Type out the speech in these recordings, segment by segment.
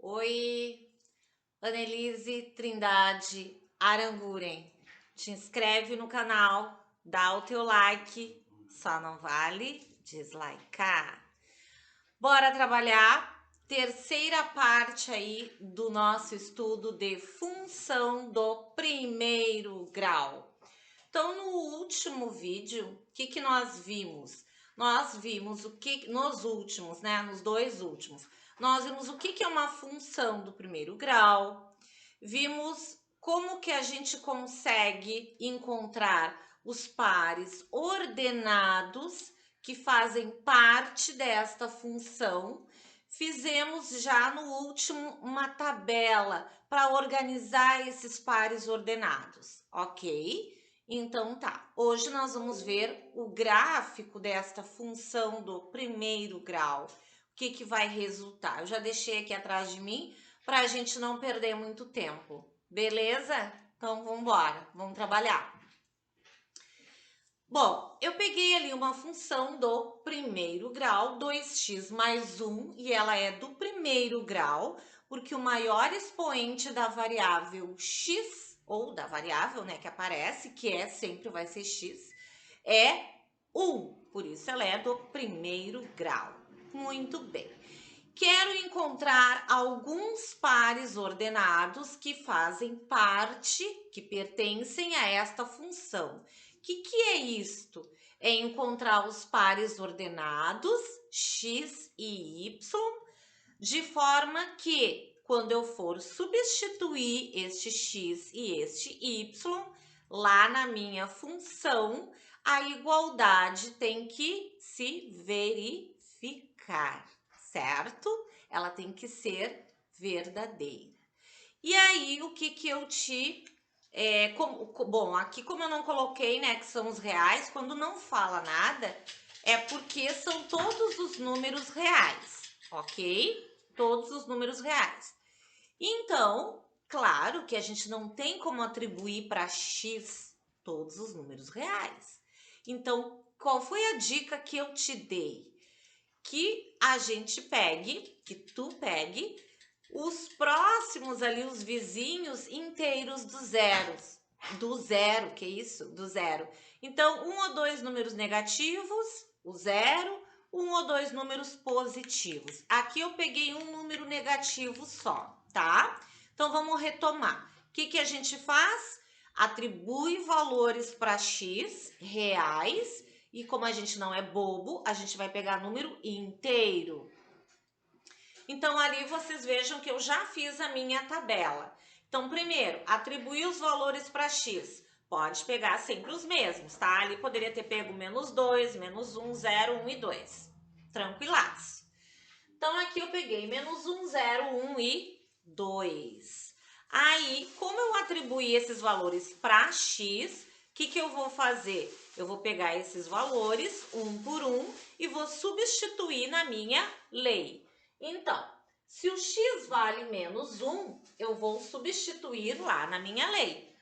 Oi, Annelise Trindade Aranguren. Te inscreve no canal, dá o teu like, só não vale dislikear. Bora trabalhar? Terceira parte aí do nosso estudo de função do primeiro grau. Então, no último vídeo, o que nós vimos? Nós vimos o que, nos últimos, né? Nos dois últimos, nós vimos o que é uma função do primeiro grau, vimos como que a gente consegue encontrar os pares ordenados que fazem parte desta função. Fizemos já no último uma tabela para organizar esses pares ordenados, ok? Então tá, hoje nós vamos ver o gráfico desta função do primeiro grau. O que vai resultar? Eu já deixei aqui atrás de mim para a gente não perder muito tempo, beleza? Então vamos embora, vamos trabalhar. Bom, eu peguei ali uma função do primeiro grau, 2x mais 1, e ela é do primeiro grau, porque o maior expoente da variável x, ou da variável, né, que aparece, que sempre vai ser x, é 1. Por isso ela é do primeiro grau. Muito bem. Quero encontrar alguns pares ordenados que fazem parte, que pertencem a esta função. O que é isto? É encontrar os pares ordenados, x e y, de forma que, quando eu for substituir este x e este y, lá na minha função, a igualdade tem que se verificar, certo? Ela tem que ser verdadeira. E aí, o que eu te... bom, aqui como eu não coloquei, né, que são os reais, quando não fala nada, é porque são todos os números reais, ok? Todos os números reais. Então, claro que a gente não tem como atribuir para x todos os números reais. Então, qual foi a dica que eu te dei? Que a gente pegue, que tu pegue, os próximos ali, os vizinhos inteiros do zero. Do zero, que isso? Do zero. Então, um ou dois números negativos, o zero, um ou dois números positivos. Aqui eu peguei um número negativo só, tá? Então, vamos retomar. O que a gente faz? Atribui valores para x reais e como a gente não é bobo, a gente vai pegar número inteiro. Então, ali vocês vejam que eu já fiz a minha tabela. Então, primeiro, atribuir os valores para x. Pode pegar sempre os mesmos, tá? Ali poderia ter pego menos 2, menos 1, 0, 1 e 2. Tranquilaço. Então, aqui eu peguei menos 1, 0, 1 e 2. Aí, como eu atribuí esses valores para x, o que eu vou fazer? Eu vou pegar esses valores, um por um, e vou substituir na minha lei. Então, se o x vale menos 1, eu vou substituir lá na minha lei.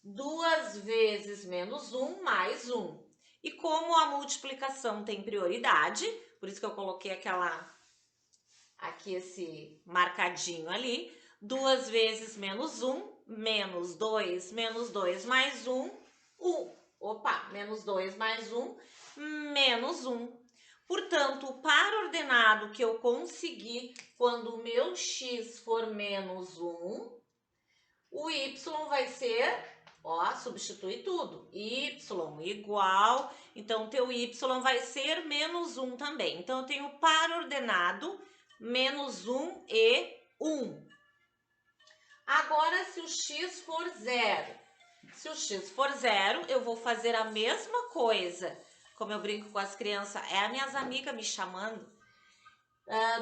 2 vezes menos 1 mais 1. E como a multiplicação tem prioridade, por isso que eu coloquei aqui esse marcadinho ali, 2 vezes menos 1, menos 2 mais 1, 1. Opa, menos 2 mais 1, menos 1. Portanto, o par ordenado que eu consegui quando o meu x for menos 1, o y vai ser, ó, substitui tudo, y igual, então teu y vai ser menos 1 também. Então, eu tenho par ordenado menos 1 e 1. Agora, se o x for 0, se o x for 0, eu vou fazer a mesma coisa. Como eu brinco com as crianças, é as minhas amigas me chamando.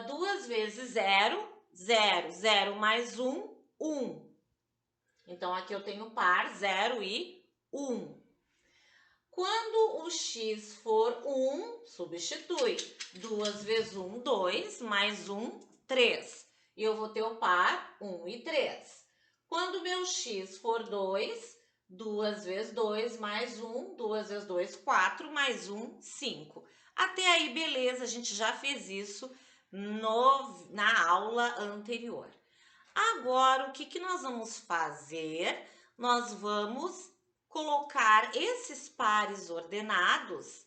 2 vezes 0, 0. 0 mais 1, 1. Então, aqui eu tenho par 0 e 1. Quando o x for 1, substitui. 2 vezes 1, 2, mais 1, 3. E eu vou ter o par 1 e 3. Quando o meu x for 2, 2 vezes 2 mais 1, 2 vezes 2, 4, mais 1, 5. Até aí, beleza, a gente já fez isso na aula anterior. Agora, o que que nós vamos fazer? Nós vamos colocar esses pares ordenados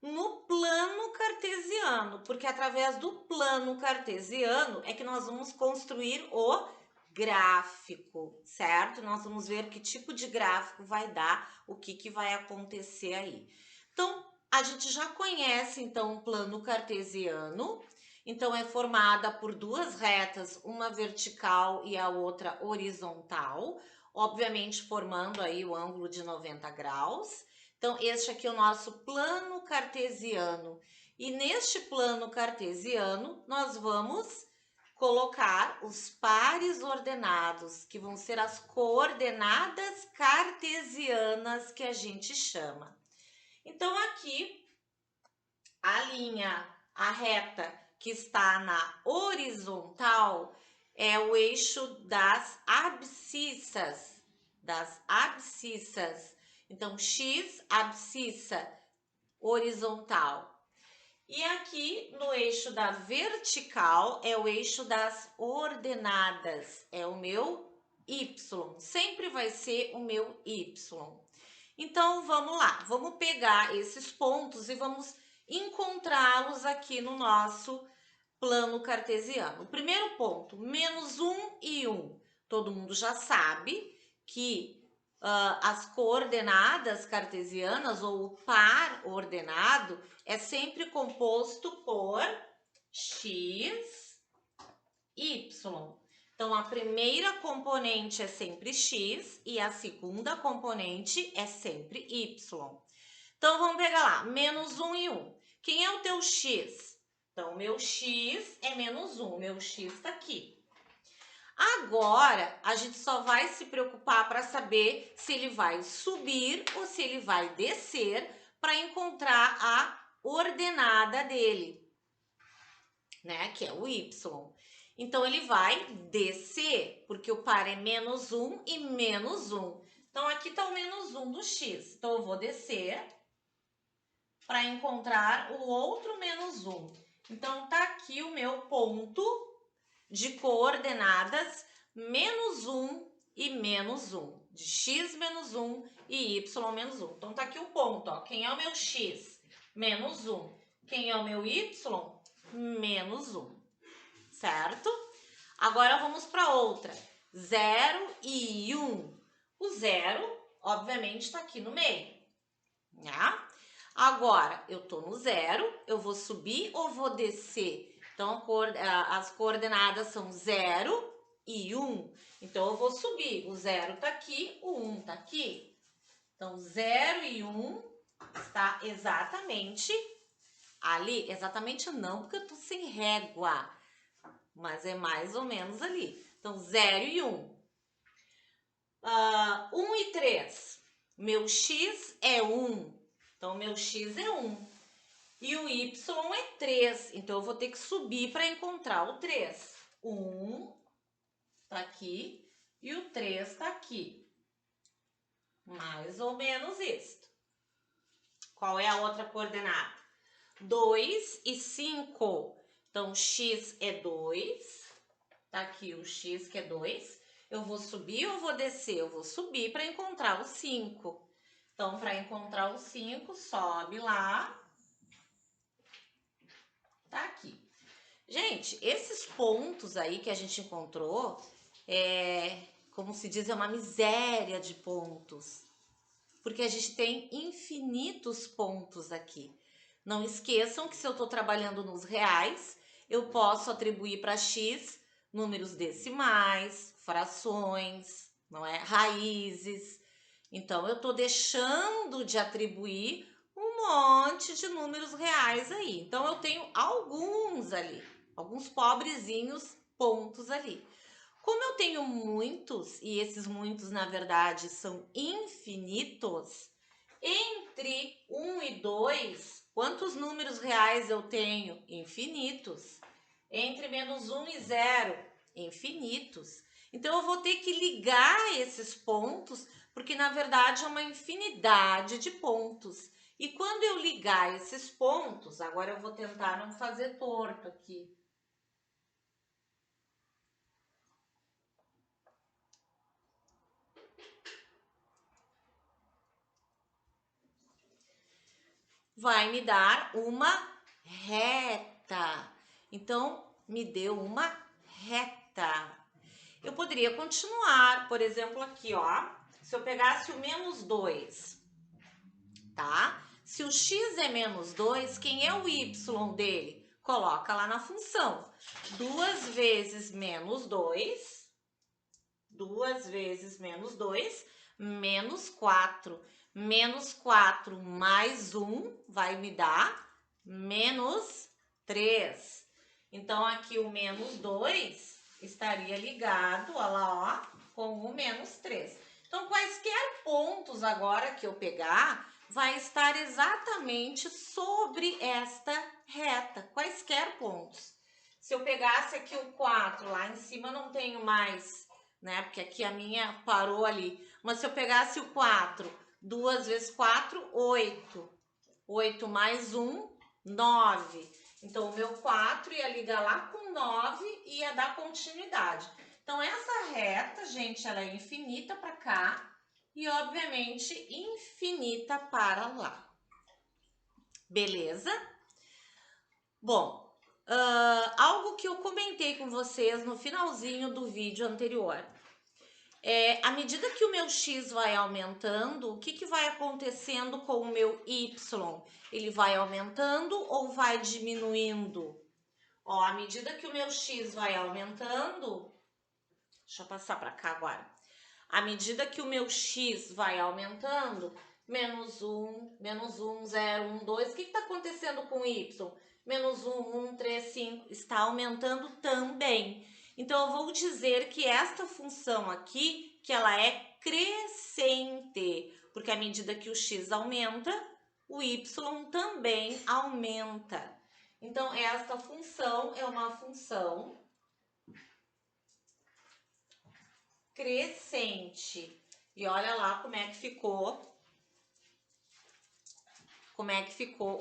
no plano cartesiano, porque através do plano cartesiano é que nós vamos construir o gráfico, certo? Nós vamos ver que tipo de gráfico vai dar, o que que vai acontecer aí. Então, a gente já conhece então o plano cartesiano. Então é formada por duas retas, uma vertical e a outra horizontal, obviamente formando aí o ângulo de 90 graus. Então, este aqui é o nosso plano cartesiano. E neste plano cartesiano, nós vamos colocar os pares ordenados, que vão ser as coordenadas cartesianas que a gente chama. Então, aqui, a linha, a reta que está na horizontal é o eixo das abscissas, Então, x, abscissa, horizontal. E aqui no eixo da vertical é o eixo das ordenadas, é o meu y, sempre vai ser o meu y. Então, vamos lá, vamos pegar esses pontos e vamos encontrá-los aqui no nosso plano cartesiano. O primeiro ponto, menos 1 e 1. Todo mundo já sabe que as coordenadas cartesianas ou o par ordenado é sempre composto por x, y. Então, a primeira componente é sempre x e a segunda componente é sempre y. Então, vamos pegar lá, menos 1 e 1. Quem é o teu x? Então, o meu x é menos 1, meu x está aqui. Agora, a gente só vai se preocupar para saber se ele vai subir ou se ele vai descer para encontrar a ordenada dele, né? Que é o y. Então, ele vai descer, porque o par é menos 1 e menos 1. Então, aqui está o menos 1 do x. Então, eu vou descer para encontrar o outro menos 1. Então, tá aqui o meu ponto de coordenadas menos 1 e menos 1. De x menos 1 e y menos 1. Então, tá aqui o ponto, ó. Quem é o meu x? Menos 1. Quem é o meu y? Menos 1. Certo? Agora, vamos para outra. 0 e 1. O 0, obviamente, está aqui no meio. Né? Agora, eu tô no 0, eu vou subir ou vou descer? Então, as coordenadas são 0 e 1. Então, eu vou subir. O 0 tá aqui, o 1 tá aqui. Então, 0 e 1 está exatamente ali. Exatamente não, porque eu tô sem régua. Mas é mais ou menos ali. Então, 0 e 1. 1 e 3. Meu x é 1. Então, meu x é 1. E o y é 3. Então, eu vou ter que subir para encontrar o 3. 1 está aqui e o 3 está aqui. Mais ou menos isto. Qual é a outra coordenada? 2 e 5. Então, x é 2. Tá aqui o x que é 2. Eu vou subir ou vou descer? Eu vou subir para encontrar o 5. Então, para encontrar o 5, sobe lá. Tá aqui. Gente, esses pontos aí que a gente encontrou, como se diz, é uma miséria de pontos. Porque a gente tem infinitos pontos aqui. Não esqueçam que se eu estou trabalhando nos reais, eu posso atribuir para x números decimais, frações, não é? Raízes. Então, eu estou deixando de atribuir um monte de números reais aí. Então, eu tenho alguns ali, alguns pobrezinhos pontos ali. Como eu tenho muitos, e esses muitos, na verdade, são infinitos, entre 1 e 2, quantos números reais eu tenho? Infinitos. Entre menos 1 e 0, infinitos. Então, eu vou ter que ligar esses pontos, porque, na verdade, é uma infinidade de pontos. E quando eu ligar esses pontos, agora eu vou tentar não fazer torto aqui. vai me dar uma reta. Então, me deu uma reta. Eu poderia continuar, por exemplo, aqui, ó. Se eu pegasse o menos 2, tá? Se o x é menos 2, quem é o y dele? Coloca lá na função. 2 vezes menos 2, 2 vezes menos 2, menos 4. Menos 4 mais 1 vai me dar menos 3. Então, aqui o menos 2 estaria ligado, olha lá, ó, com o menos 3. Então, quaisquer pontos agora que eu pegar, vai estar exatamente sobre esta reta, quaisquer pontos. Se eu pegasse aqui o 4, lá em cima não tenho mais, né? Porque aqui a minha parou ali. Mas se eu pegasse o 4, 2 vezes 4, 8. 8 mais 1, 9. Então, o meu 4 ia ligar lá com 9 e ia dar continuidade. Então, essa reta, gente, ela é infinita para cá e, obviamente, infinita para lá. Beleza? Bom, algo que eu comentei com vocês no finalzinho do vídeo anterior. À medida que o meu x vai aumentando, o que vai acontecendo com o meu y? Ele vai aumentando ou vai diminuindo? Ó, à medida que o meu x vai aumentando, deixa eu passar para cá agora. À medida que o meu x vai aumentando, menos 1, 0, 1, 2, o que está acontecendo com o y? Menos 1, 1, 3, 5, está aumentando também. Então, eu vou dizer que esta função aqui, que ela é crescente, porque à medida que o x aumenta, o y também aumenta. Então, esta função é uma função crescente. E olha lá como é que ficou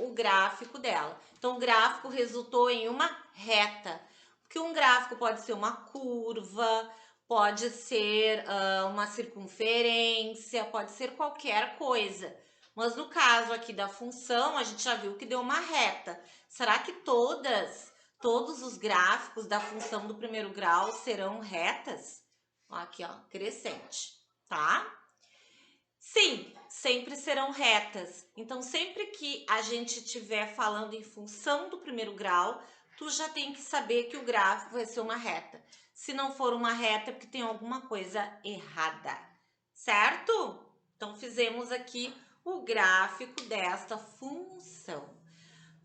o gráfico dela. Então, o gráfico resultou em uma reta. Porque um gráfico pode ser uma curva, pode ser uma circunferência, pode ser qualquer coisa. Mas no caso aqui da função, a gente já viu que deu uma reta. Será que todos os gráficos da função do primeiro grau serão retas? Aqui, ó, crescente, tá? Sim, sempre serão retas. Então, sempre que a gente estiver falando em função do primeiro grau, tu já tem que saber que o gráfico vai ser uma reta. Se não for uma reta, é porque tem alguma coisa errada, certo? Então, fizemos aqui o gráfico desta função.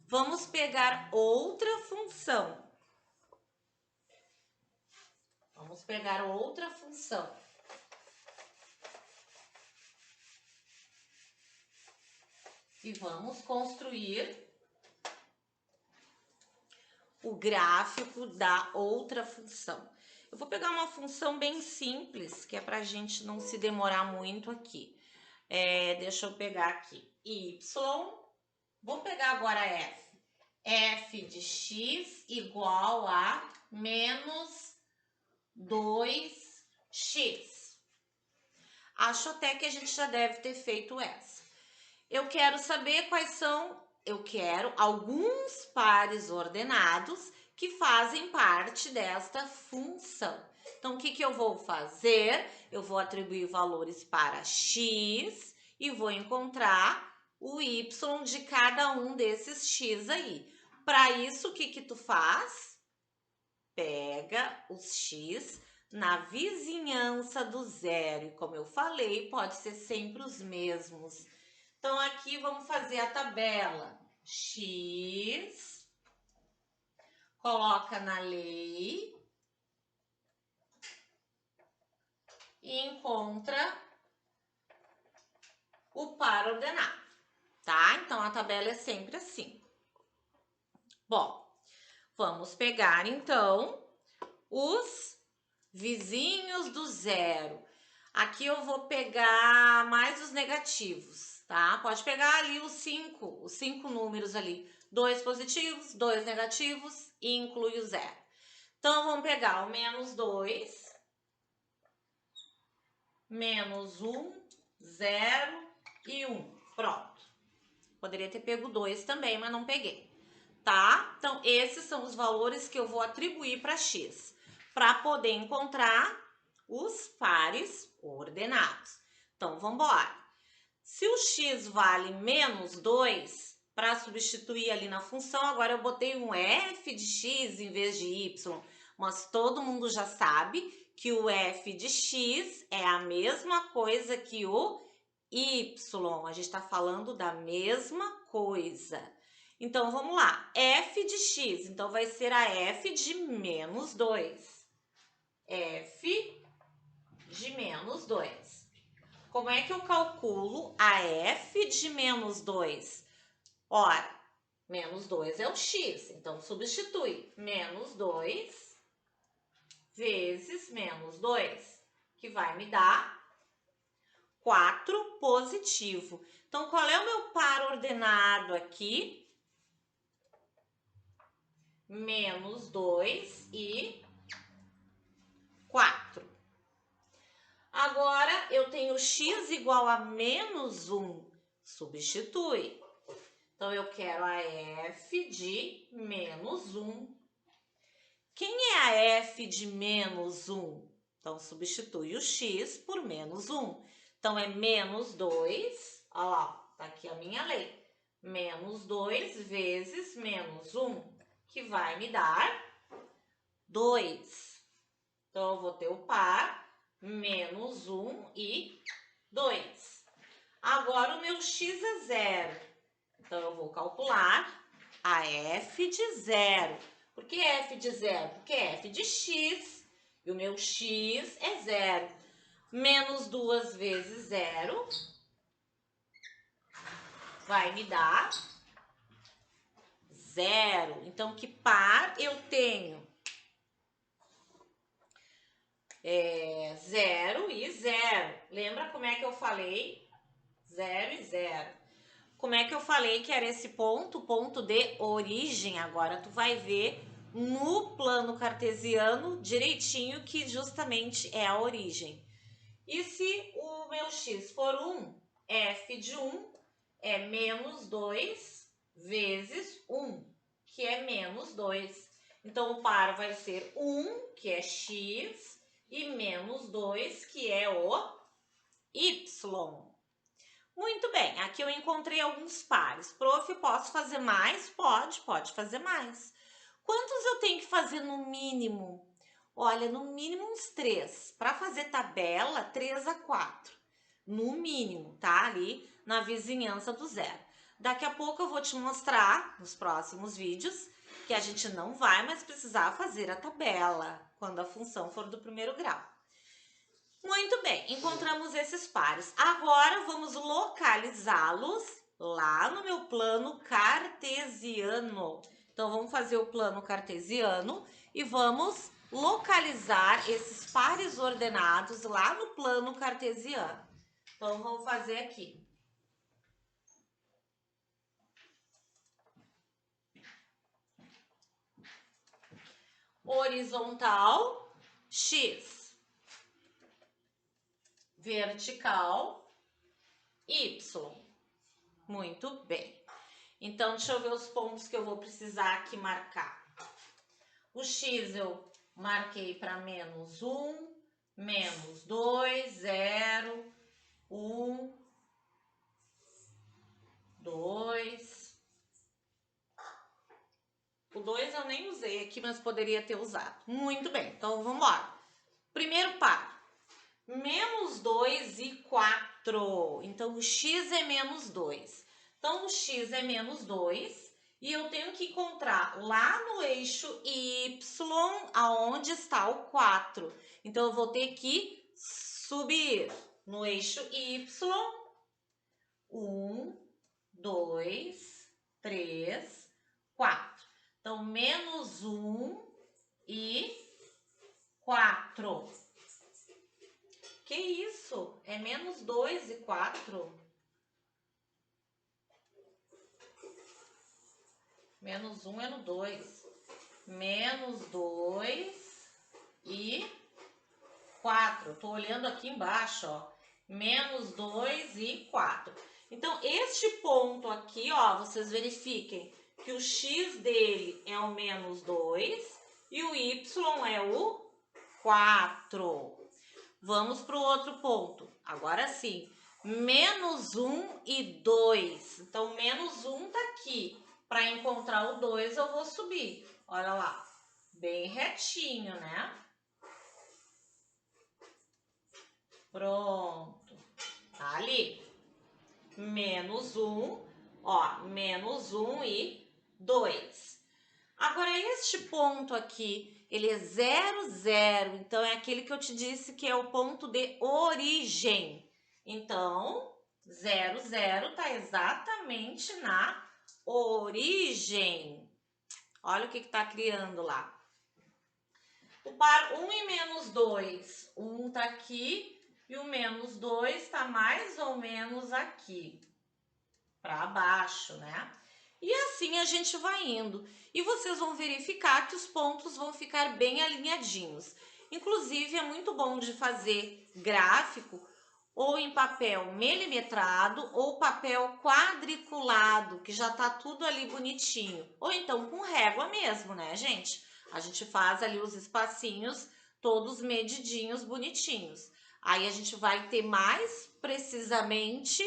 Vamos pegar outra função. Vamos pegar outra função. E vamos construir o gráfico da outra função. Eu vou pegar uma função bem simples, que é para a gente não se demorar muito aqui. Deixa eu pegar aqui y. Vou pegar agora f. F de x igual a menos 2x. Acho até que a gente já deve ter feito essa. Eu quero saber eu quero alguns pares ordenados que fazem parte desta função. Então, o que eu vou fazer? Eu vou atribuir valores para x e vou encontrar o y de cada um desses x aí. Para isso, o que tu faz? Pega os x na vizinhança do zero. E como eu falei, pode ser sempre os mesmos. Então, aqui vamos fazer a tabela. X, coloca na lei e encontra o par ordenado, tá? Então, a tabela é sempre assim. Bom, vamos pegar, então, os vizinhos do zero. Aqui eu vou pegar mais os negativos, tá? Pode pegar ali os cinco números ali. 2 positivos, 2 negativos e inclui o zero. Então, vamos pegar o menos 2, menos 1, 0 e 1. Pronto. Poderia ter pego 2 também, mas não peguei, tá? Então, esses são os valores que eu vou atribuir para x, para poder encontrar os pares ordenados. Então, vamos embora. Se o x vale menos 2, para substituir ali na função, agora eu botei um f de x em vez de y, mas todo mundo já sabe que o f de x é a mesma coisa que o y. A gente está falando da mesma coisa. Então, vamos lá. F de x, então vai ser a f de menos 2. F de menos 2. Como é que eu calculo a f de menos 2? Ora, menos 2 é o x, então substitui menos 2 vezes menos 2, que vai me dar 4 positivo. Então, qual é o meu par ordenado aqui? Menos 2 e 4. Agora, eu tenho x igual a menos 1. Substitui. Então, eu quero a f de menos 1. Quem é a f de menos 1? Então, substitui o x por menos 1. Então, é menos 2. Olha lá, tá aqui a minha lei. Menos 2 vezes menos 1, que vai me dar 2. Então, eu vou ter o par menos 1 e 2. Agora, o meu x é 0. Então, eu vou calcular a f de 0. Por que f de 0? Porque é f de x e o meu x é 0. Menos 2 vezes 0 vai me dar 0. Então, que par eu tenho? 0 e 0. Lembra como é que eu falei? 0 e 0. Como é que eu falei que era esse ponto? Ponto de origem. Agora tu vai ver no plano cartesiano direitinho que justamente é a origem. E se o meu x for 1, f de 1 é menos 2 vezes 1, que é menos 2. Então, o par vai ser 1, que é x, e menos 2, que é o y. Muito bem, aqui eu encontrei alguns pares. Prof, posso fazer mais? Pode fazer mais. Quantos eu tenho que fazer no mínimo? Olha, no mínimo uns 3. Para fazer tabela, 3 a 4. No mínimo, tá? Ali na vizinhança do 0. Daqui a pouco eu vou te mostrar, nos próximos vídeos, que a gente não vai mais precisar fazer a tabela quando a função for do primeiro grau. Muito bem, encontramos esses pares. Agora, vamos localizá-los lá no meu plano cartesiano. Então, vamos fazer o plano cartesiano e vamos localizar esses pares ordenados lá no plano cartesiano. Então, vamos fazer aqui. Horizontal, x. Vertical, y. Muito bem. Então, deixa eu ver os pontos que eu vou precisar aqui marcar. O x eu marquei para menos 1, menos 2, 0, 1, 2. O 2 eu nem usei aqui, mas poderia ter usado. Muito bem, então vamos embora. Primeiro par. Menos 2 e 4. Então, o x é menos 2. Então, o x é menos 2 e eu tenho que encontrar lá no eixo y aonde está o 4. Então, eu vou ter que subir no eixo y 1, 2, 3, 4. Então, menos 1 e 4. Que isso? É menos 2 e 4? Menos 1 é no 2. Menos 2 e 4. Tô olhando aqui embaixo, ó. Menos 2 e 4. Então, este ponto aqui, ó, vocês verifiquem que o x dele é o menos 2 e o y é o 4. Vamos para o outro ponto. Agora sim, menos 1 e 2. Então, menos 1 tá aqui. Para encontrar o 2, eu vou subir. Olha lá, bem retinho, né? Pronto, tá ali. Menos 1, ó, menos 1 e 2. Agora, este ponto aqui, ele é 0, 0. Então, é aquele que eu te disse que é o ponto de origem. Então, 0, 0 está exatamente na origem. Olha o que está criando lá. O par 1 e menos 2. 1 está aqui e o menos 2 está mais ou menos aqui. Para baixo, né? E assim a gente vai indo. E vocês vão verificar que os pontos vão ficar bem alinhadinhos. Inclusive, é muito bom de fazer gráfico ou em papel milimetrado ou papel quadriculado, que já tá tudo ali bonitinho. Ou então com régua mesmo, né, gente? A gente faz ali os espacinhos todos medidinhos, bonitinhos. Aí a gente vai ter mais precisamente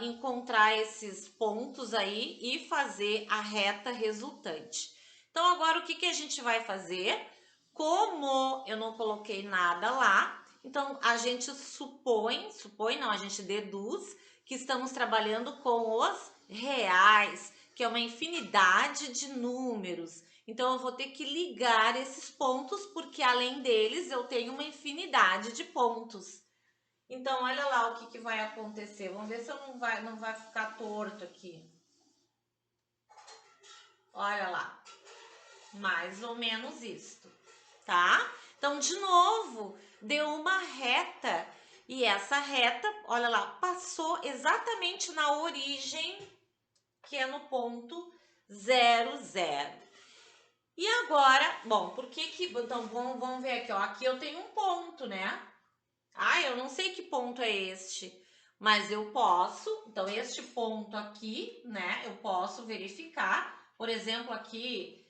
encontrar esses pontos aí e fazer a reta resultante. Então, agora o que, que a gente vai fazer? Como eu não coloquei nada lá, então a gente supõe não, a gente deduz que estamos trabalhando com os reais, que é uma infinidade de números. Então, eu vou ter que ligar esses pontos, porque além deles eu tenho uma infinidade de pontos. Então, olha lá o que, que vai acontecer. Vamos ver se eu não vai ficar torto aqui. Olha lá. Mais ou menos isto, tá? Então, de novo, deu uma reta. E essa reta, olha lá, passou exatamente na origem, que é no ponto 0, 0. E agora, bom, por que que... Então, vamos ver aqui, ó. Aqui eu tenho um ponto, né? Ah, eu não sei que ponto é este, mas eu posso, então este ponto aqui, né, eu posso verificar, por exemplo, aqui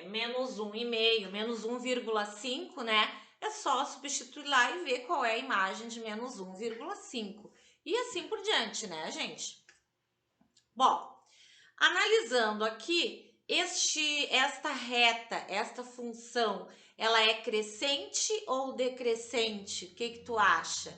menos 1,5, menos 1,5, né, é só substituir lá e ver qual é a imagem de menos 1,5. E assim por diante, né, gente? Bom, analisando aqui, esta reta, esta função, ela é crescente ou decrescente? O que que tu acha?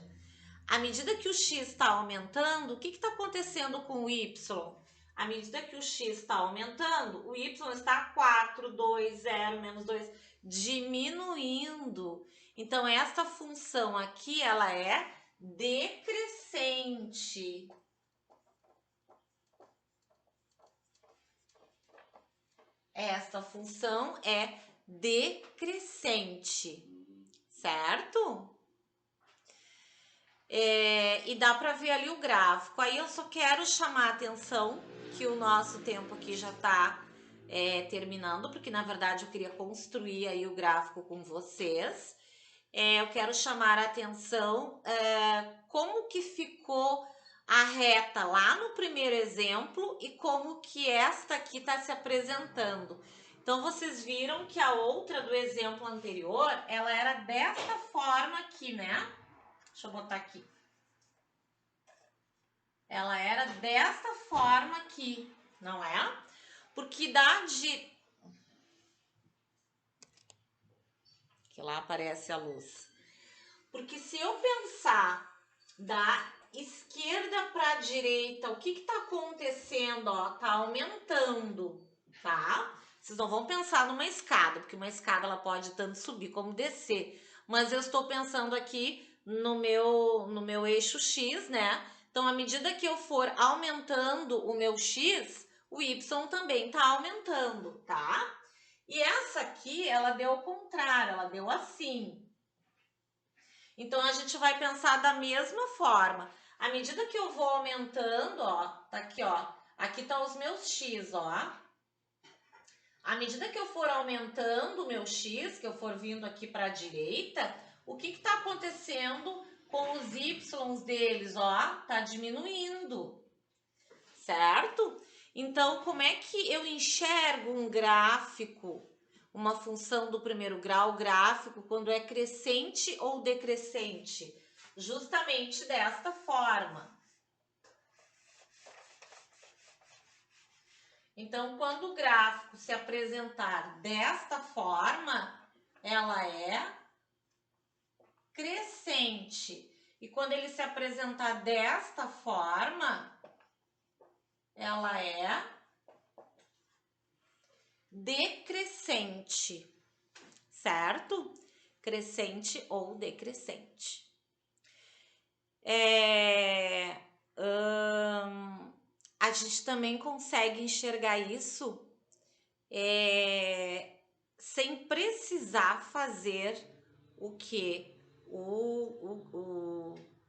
À medida que o x está aumentando, o que está acontecendo com o y? À medida que o x está aumentando, o y está 4, 2, 0, menos 2, diminuindo. Então, esta função aqui, ela é decrescente. Esta função é decrescente, certo? E dá para ver ali o gráfico. Aí eu só quero chamar a atenção que o nosso tempo aqui já está terminando, porque na verdade eu queria construir aí o gráfico com vocês. Eu quero chamar a atenção como que ficou a reta lá no primeiro exemplo e como que esta aqui está se apresentando. Então, vocês viram que a outra do exemplo anterior, ela era desta forma aqui, né? Deixa eu botar aqui. Ela era desta forma aqui, não é? Porque dá de... que lá aparece a luz. Porque se eu pensar da esquerda para a direita, o que está acontecendo? Ó, tá aumentando, tá? Vocês não vão pensar numa escada, porque uma escada ela pode tanto subir como descer. Mas eu estou pensando aqui no meu eixo X, né? Então, à medida que eu for aumentando o meu X, o Y também tá aumentando, tá? E essa aqui, ela deu ao contrário, ela deu assim. Então, a gente vai pensar da mesma forma. À medida que eu vou aumentando, ó, tá aqui, ó. Aqui tá os meus X, ó. À medida que eu for aumentando o meu X, que eu for vindo aqui para a direita, o que está acontecendo com os y deles, ó, tá diminuindo, certo? Então, como é que eu enxergo um gráfico, uma função do primeiro grau gráfico, quando é crescente ou decrescente? Justamente desta forma. Então, quando o gráfico se apresentar desta forma, ela é crescente. E quando ele se apresentar desta forma, ela é decrescente, certo? Crescente ou decrescente. A gente também consegue enxergar isso sem precisar fazer o que?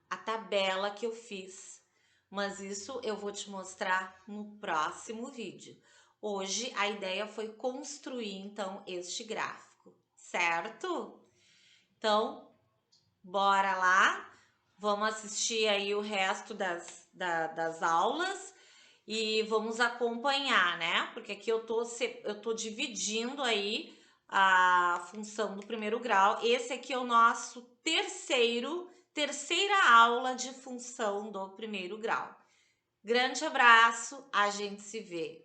A tabela que eu fiz. Mas isso eu vou te mostrar no próximo vídeo. Hoje a ideia foi construir então este gráfico, certo? Então, bora lá, vamos assistir aí o resto das aulas e vamos acompanhar, né? Porque aqui eu tô dividindo aí a função do primeiro grau. Esse aqui é o nosso terceira aula de função do primeiro grau. Grande abraço, a gente se vê.